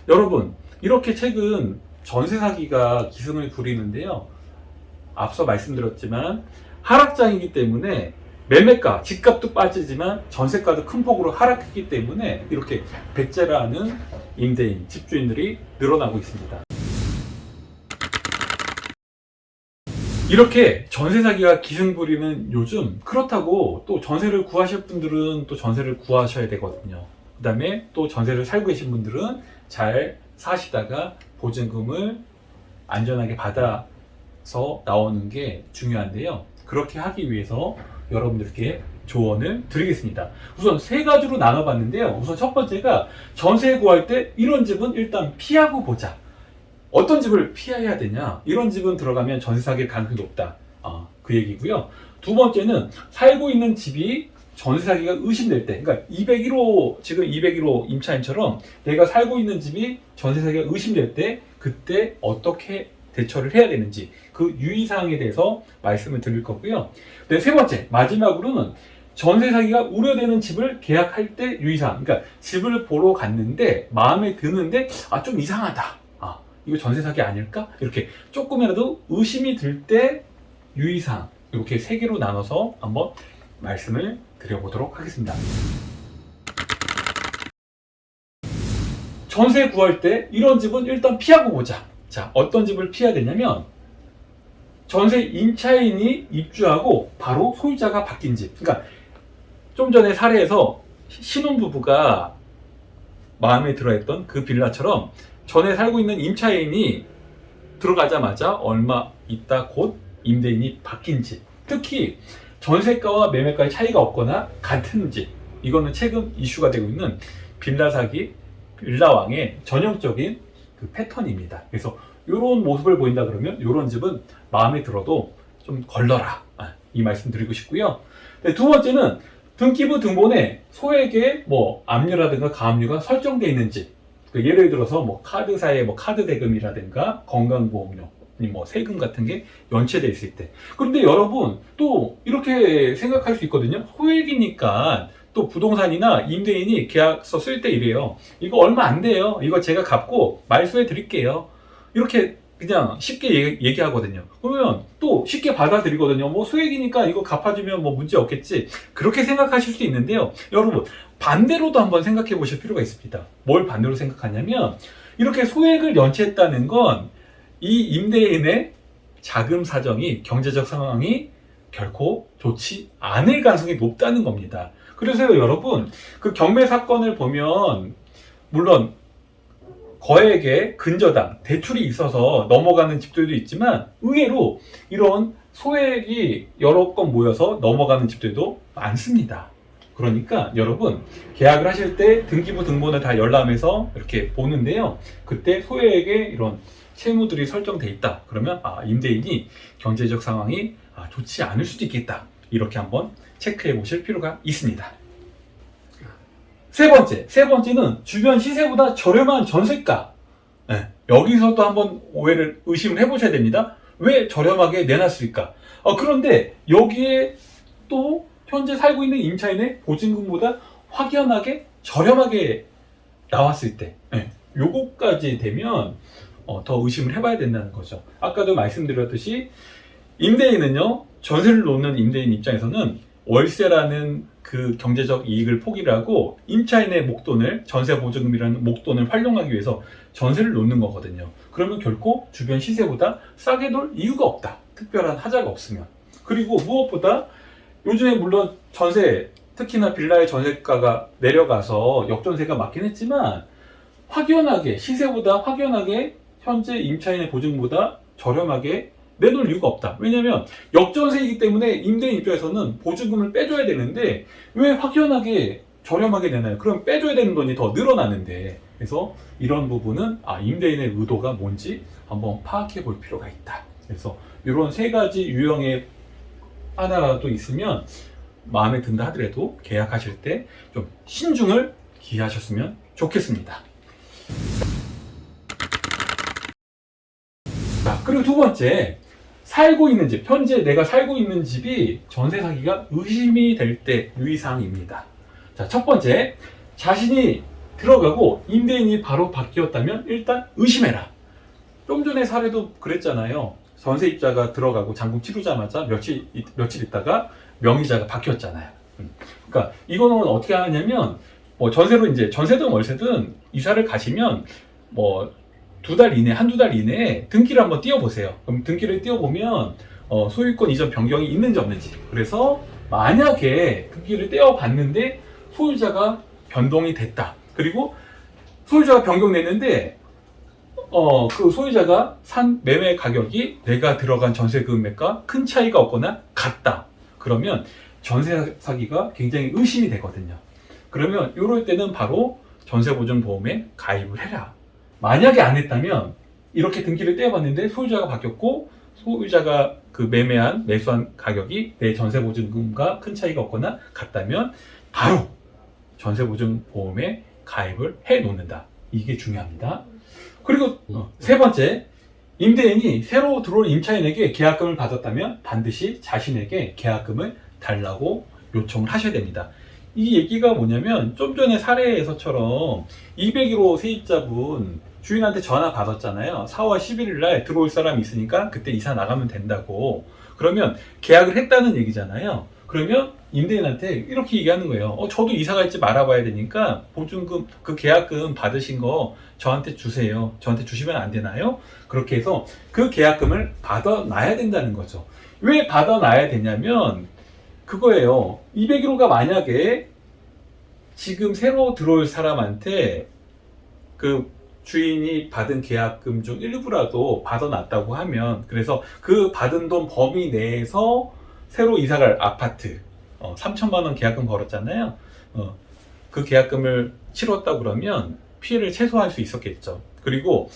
여러분, 이렇게 최근 전세 사기가 기승을 부리는데요. 앞서 말씀드렸지만 하락장이기 때문에 매매가, 집값도 빠지지만 전세가도 큰 폭으로 하락했기 때문에 이렇게 백제라는 임대인, 집주인들이 늘어나고 있습니다. 이렇게 전세 사기가 기승 부리는 요즘, 그렇다고 또 전세를 구하실 분들은 또 전세를 구하셔야 되거든요. 그 다음에 또 전세를 살고 계신 분들은 잘 사시다가 보증금을 안전하게 받아서 나오는 게 중요한데요. 그렇게 하기 위해서 여러분들께 조언을 드리겠습니다. 우선 세 가지로 나눠봤는데요. 우선 첫 번째가 전세 구할 때 이런 집은 일단 피하고 보자. 어떤 집을 피해야 되냐? 이런 집은 들어가면 전세 사기일 가능성이 높다. 그 얘기고요. 두 번째는 살고 있는 집이 전세 사기가 의심될 때, 그러니까 201호, 지금 201호 임차인처럼 내가 살고 있는 집이 전세 사기가 의심될 때 그때 어떻게 대처를 해야 되는지 그 유의사항에 대해서 말씀을 드릴 거고요. 네, 세 번째, 마지막으로는 전세 사기가 우려되는 집을 계약할 때 유의사항. 그러니까 집을 보러 갔는데 마음에 드는데 좀 이상하다. 이거 전세 사기 아닐까? 이렇게 조금이라도 의심이 들 때 유의사항, 이렇게 세 개로 나눠서 한번 말씀을 드려보도록 하겠습니다. 전세 구할 때 이런 집은 일단 피하고 보자. 자, 어떤 집을 피해야 되냐면 전세 임차인이 입주하고 바로 소유자가 바뀐 집. 그러니까 좀 전에 사례에서 신혼부부가 마음에 들어했던 그 빌라처럼 전에 살고 있는 임차인이 들어가자마자 얼마 있다 곧 임대인이 바뀐 집. 특히 전세가와 매매가의 차이가 없거나 같은 집. 이거는 최근 이슈가 되고 있는 빌라 사기, 빌라왕의 전형적인 그 패턴입니다. 그래서 이런 모습을 보인다 그러면 이런 집은 마음에 들어도 좀 걸러라. 이 말씀 드리고 싶고요. 네, 두 번째는 등기부 등본에 소액의 압류라든가 가압류가 설정되어 있는 집. 예를 들어서 카드사의 카드 대금이라든가 건강보험료, 세금 같은 게 연체돼 있을 때. 그런데 여러분 또 이렇게 생각할 수 있거든요. 소액이니까 또 부동산이나 임대인이 계약서 쓸 때 이래요. 이거 얼마 안 돼요. 이거 제가 갚고 말소해 드릴게요. 이렇게 그냥 쉽게 얘기하거든요. 그러면 또 쉽게 받아들이거든요. 소액이니까 이거 갚아주면 문제 없겠지. 그렇게 생각하실 수 있는데요. 여러분, 반대로도 한번 생각해 보실 필요가 있습니다. 뭘 반대로 생각하냐면, 이렇게 소액을 연체했다는 건 이 임대인의 자금 사정이, 경제적 상황이 결코 좋지 않을 가능성이 높다는 겁니다. 그래서 여러분, 그 경매 사건을 보면, 물론, 거액의 근저당, 대출이 있어서 넘어가는 집들도 있지만 의외로 이런 소액이 여러 건 모여서 넘어가는 집들도 많습니다. 그러니까 여러분 계약을 하실 때 등기부 등본을 다 열람해서 이렇게 보는데요. 그때 소액의 이런 채무들이 설정돼 있다. 그러면 임대인이 경제적 상황이 좋지 않을 수도 있겠다. 이렇게 한번 체크해 보실 필요가 있습니다. 세 번째는 주변 시세보다 저렴한 전세가. 네, 여기서도 한번 오해를 의심을 해보셔야 됩니다. 왜 저렴하게 내놨을까? 그런데 여기에 또 현재 살고 있는 임차인의 보증금보다 확연하게 저렴하게 나왔을 때, 요거까지 되면 더 의심을 해봐야 된다는 거죠. 아까도 말씀드렸듯이 임대인은요, 전세를 놓는 임대인 입장에서는 월세라는 그 경제적 이익을 포기를 하고 임차인의 목돈을, 전세 보증금이라는 목돈을 활용하기 위해서 전세를 놓는 거거든요. 그러면 결코 주변 시세보다 싸게 놓을 이유가 없다. 특별한 하자가 없으면. 그리고 무엇보다 요즘에 물론 전세, 특히나 빌라의 전세가가 내려가서 역전세가 맞긴 했지만 확연하게, 시세보다 확연하게 현재 임차인의 보증보다 저렴하게 내놓을 이유가 없다. 왜냐면 역전세이기 때문에 임대인 입장에서는 보증금을 빼줘야 되는데 왜 확연하게 저렴하게 내나요? 그럼 빼줘야 되는 돈이 더 늘어나는데. 그래서 이런 부분은 임대인의 의도가 뭔지 한번 파악해 볼 필요가 있다. 그래서 이런 세 가지 유형의 하나라도 있으면 마음에 든다 하더라도 계약하실 때 좀 신중을 기하셨으면 좋겠습니다. 그리고 두 번째, 살고 있는 집, 현재 내가 살고 있는 집이 전세 사기가 의심이 될 때 유의사항입니다. 자, 첫 번째, 자신이 들어가고 임대인이 바로 바뀌었다면 일단 의심해라. 좀 전에 사례도 그랬잖아요. 전세입자가 들어가고 잔금 치르자마자 며칠 있다가 명의자가 바뀌었잖아요. 그러니까 이거는 어떻게 하냐면 뭐 전세로 이제 전세든 월세든 이사를 가시면 뭐 한두 달 이내에 등기를 한번 띄워보세요. 그럼 등기를 띄워보면 소유권 이전 변경이 있는지 없는지. 그래서 만약에 등기를 떼어봤는데 소유자가 변동이 됐다. 그리고 소유자가 변경됐는데 그 소유자가 산 매매 가격이 내가 들어간 전세 금액과 큰 차이가 없거나 같다. 그러면 전세 사기가 굉장히 의심이 되거든요. 그러면 이럴 때는 바로 전세보증보험에 가입을 해라. 만약에 안 했다면 이렇게 등기를 떼어봤는데 소유자가 바뀌었고 소유자가 그 매수한 가격이 내 전세보증금과 큰 차이가 없거나 같다면 바로 전세보증보험에 가입을 해 놓는다. 이게 중요합니다. 그리고 세 번째, 임대인이 새로 들어온 임차인에게 계약금을 받았다면 반드시 자신에게 계약금을 달라고 요청을 하셔야 됩니다. 이 얘기가 뭐냐면 좀 전에 사례에서처럼 201호 세입자분 주인한테 전화 받았잖아요. 4월 11일 날 들어올 사람이 있으니까 그때 이사 나가면 된다고. 그러면 계약을 했다는 얘기잖아요. 그러면 임대인한테 이렇게 얘기하는 거예요. 저도 이사 갈지 말아봐야 되니까 보증금, 그 계약금 받으신 거 저한테 주세요. 저한테 주시면 안 되나요? 그렇게 해서 그 계약금을 받아놔야 된다는 거죠. 왜 받아놔야 되냐면 그거예요. 201호가 만약에 지금 새로 들어올 사람한테 그 주인이 받은 계약금 중 일부라도 받아놨다고 하면, 그래서 그 받은 돈 범위 내에서 새로 이사갈 아파트 3천만 원 계약금 걸었잖아요. 그 계약금을 치렀다 그러면 피해를 최소화할 수 있었겠죠. 그리고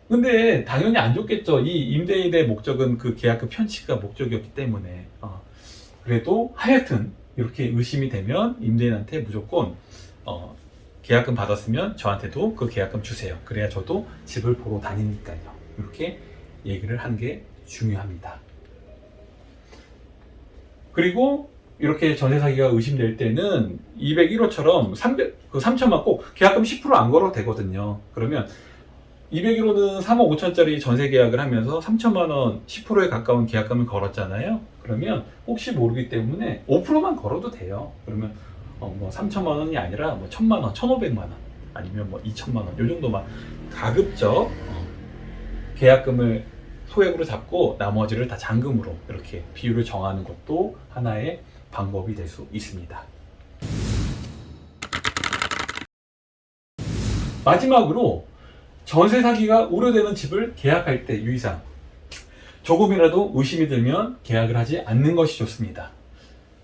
근데 당연히 안 좋겠죠. 이 임대인의 목적은 그 계약금 편취가 목적이었기 때문에. 그래도 하여튼 이렇게 의심이 되면 임대인한테 무조건 계약금 받았으면 저한테도 그 계약금 주세요. 그래야 저도 집을 보러 다니니까요. 이렇게 얘기를 하는 게 중요합니다. 그리고 이렇게 전세 사기가 의심될 때는 201호처럼 3천만 꼭 계약금 10% 안 걸어도 되거든요. 그러면 201호는 3억 5천짜리 전세 계약을 하면서 3천만 원 10%에 가까운 계약금을 걸었잖아요. 그러면 혹시 모르기 때문에 5%만 걸어도 돼요. 그러면 뭐 3천만 원이 아니라 뭐 1,000만 원, 1,500만 원 아니면 뭐 2천만 원 요 정도만 가급적 계약금을 소액으로 잡고 나머지를 다 잔금으로 이렇게 비율을 정하는 것도 하나의 방법이 될 수 있습니다. 마지막으로 전세 사기가 우려되는 집을 계약할 때 유의사항. 조금이라도 의심이 들면 계약을 하지 않는 것이 좋습니다.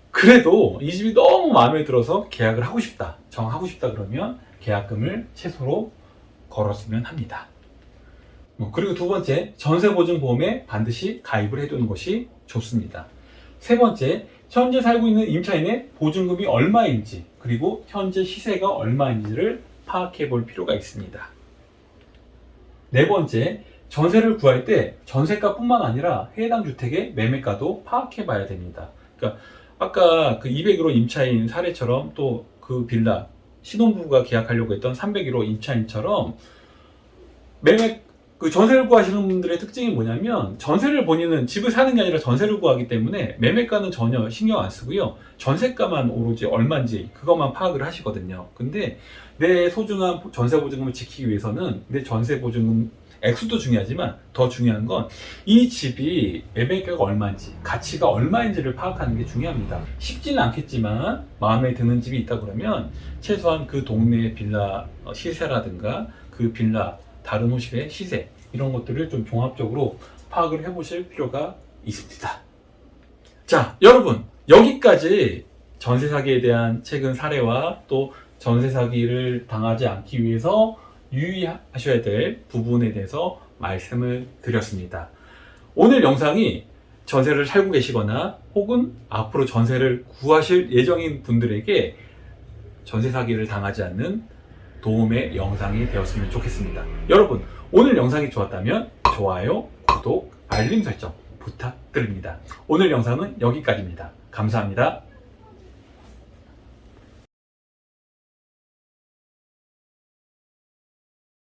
그래도 이 집이 너무 마음에 들어서 계약을 하고 싶다, 정하고 싶다 그러면 계약금을 최소로 걸었으면 합니다. 그리고 두 번째, 전세보증보험에 반드시 가입을 해두는 것이 좋습니다. 세 번째, 현재 살고 있는 임차인의 보증금이 얼마인지 그리고 현재 시세가 얼마인지를 파악해 볼 필요가 있습니다. 네 번째, 전세를 구할 때 전세가뿐만 아니라 해당 주택의 매매가도 파악해 봐야 됩니다. 그러니까 아까 그 201호 임차인 사례처럼 또 그 빌라 신혼부부가 계약하려고 했던 301호 임차인처럼 그 전세를 구하시는 분들의 특징이 뭐냐면 전세를 본인은 집을 사는 게 아니라 전세를 구하기 때문에 매매가는 전혀 신경 안 쓰고요. 전세가만 오로지 얼마인지 그것만 파악을 하시거든요. 근데 내 소중한 전세보증금을 지키기 위해서는 내 전세보증금 액수도 중요하지만 더 중요한 건 이 집이 매매가가 얼마인지 가치가 얼마인지를 파악하는 게 중요합니다. 쉽지는 않겠지만 마음에 드는 집이 있다 그러면 최소한 그 동네의 빌라 시세라든가 그 빌라 다른 호실의 시세 이런 것들을 좀 종합적으로 파악을 해보실 필요가 있습니다. 자, 여러분 여기까지 전세 사기에 대한 최근 사례와 또 전세 사기를 당하지 않기 위해서 유의하셔야 될 부분에 대해서 말씀을 드렸습니다. 오늘 영상이 전세를 살고 계시거나 혹은 앞으로 전세를 구하실 예정인 분들에게 전세 사기를 당하지 않는 도움의 영상이 되었으면 좋겠습니다. 여러분, 오늘 영상이 좋았다면 좋아요, 구독, 알림 설정 부탁드립니다. 오늘 영상은 여기까지입니다. 감사합니다.